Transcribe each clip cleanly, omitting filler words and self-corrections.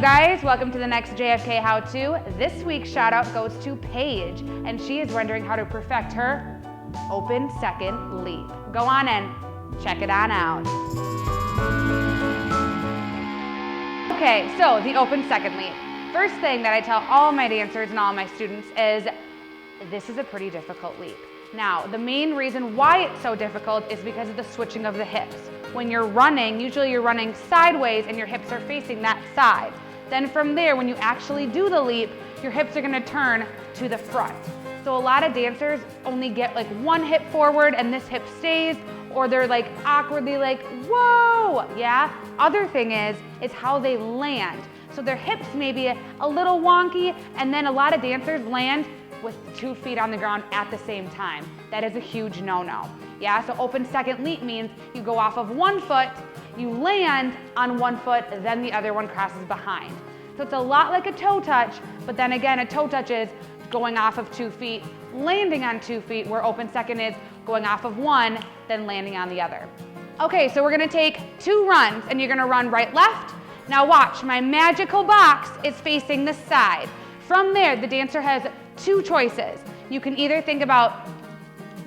guys, welcome to the next JFK How-To. This week's shout out goes to Paige, and she is wondering how to perfect her open second leap. Go on and check it on out. Okay, so the open second leap. First thing that I tell all my dancers and all my students is this is a pretty difficult leap. Now, the main reason why it's so difficult is because of the switching of the hips. When you're running, usually you're running sideways and your hips are facing that side. Then from there, when you actually do the leap, your hips are gonna turn to the front. So a lot of dancers only get like one hip forward and this hip stays, or they're like awkwardly like, whoa, yeah? Other thing is how they land. So their hips may be a little wonky, and then a lot of dancers land with 2 feet on the ground at the same time. That is a huge no-no. Yeah, so open second leap means you go off of 1 foot, you land on 1 foot, then the other one crosses behind. So it's a lot like a toe touch, but then again, a toe touch is going off of 2 feet, landing on 2 feet, where open second is going off of 1, then landing on the other. Okay, so we're gonna take 2 runs, and you're gonna run right, left. Now watch, my magical box is facing the side. From there, the dancer has 2 choices. You can either think about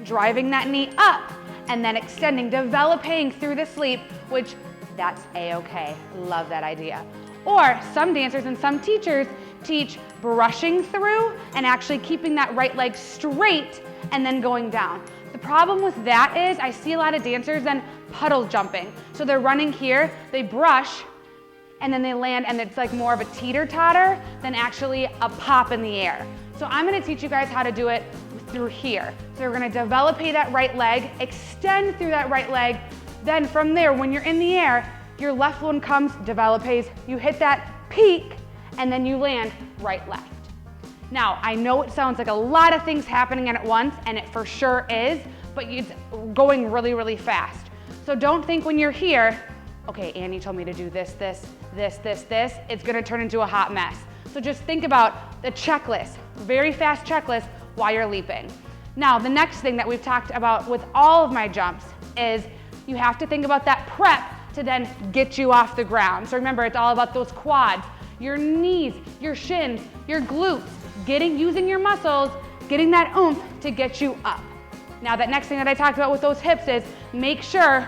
driving that knee up and then extending, developing through the sleep, which that's a-okay. Love that idea. Or some dancers and some teachers teach brushing through and actually keeping that right leg straight and then going down. The problem with that is I see a lot of dancers then puddle jumping. So they're running here, they brush, and then they land, and it's like more of a teeter-totter than actually a pop in the air. So I'm gonna teach you guys how to do it through here. So we're gonna develop that right leg, extend through that right leg, then from there, when you're in the air, your left one comes, developes, you hit that peak, and then you land right, left. Now, I know it sounds like a lot of things happening at once, and it for sure is, but it's going really, really fast. So don't think when you're here, okay, Annie told me to do this, this, this, this, this, it's gonna turn into a hot mess. So just think about the checklist, very fast checklist while you're leaping. Now, the next thing that we've talked about with all of my jumps is you have to think about that prep to then get you off the ground. So remember, it's all about those quads, your knees, your shins, your glutes, using your muscles, getting that oomph to get you up. Now, that next thing that I talked about with those hips is make sure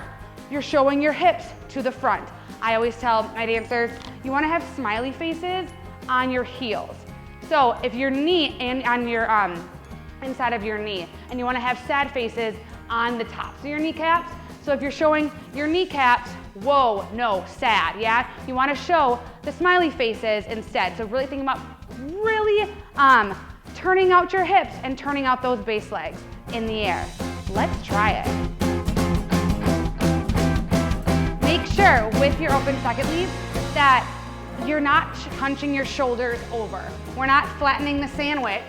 you're showing your hips to the front. I always tell my dancers, you wanna have smiley faces on your heels. So if your knee and on your inside of your knee, and you wanna have sad faces on the tops of your kneecaps. So if you're showing your kneecaps, whoa, no, sad, yeah? You wanna show the smiley faces instead. So really think about really turning out your hips and turning out those base legs in the air. Let's try it. Make sure with your open second leap that you're not hunching your shoulders over. We're not flattening the sandwich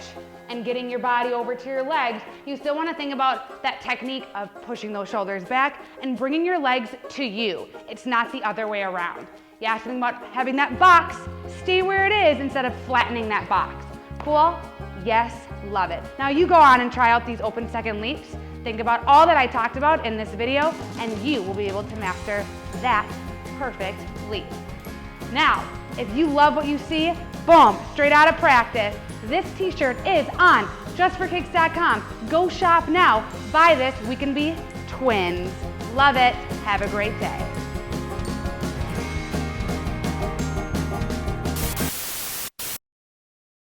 and getting your body over to your legs. You still want to think about that technique of pushing those shoulders back and bringing your legs to you. It's not the other way around. You have to think about having that box stay where it is instead of flattening that box. Cool? Yes, love it. Now you go on and try out these open second leaps. Think about all that I talked about in this video, and you will be able to master that perfect leap. Now, if you love what you see, boom, straight out of practice, this t-shirt is on justforkicks.com. Go shop now. Buy this. We can be twins. Love it. Have a great day.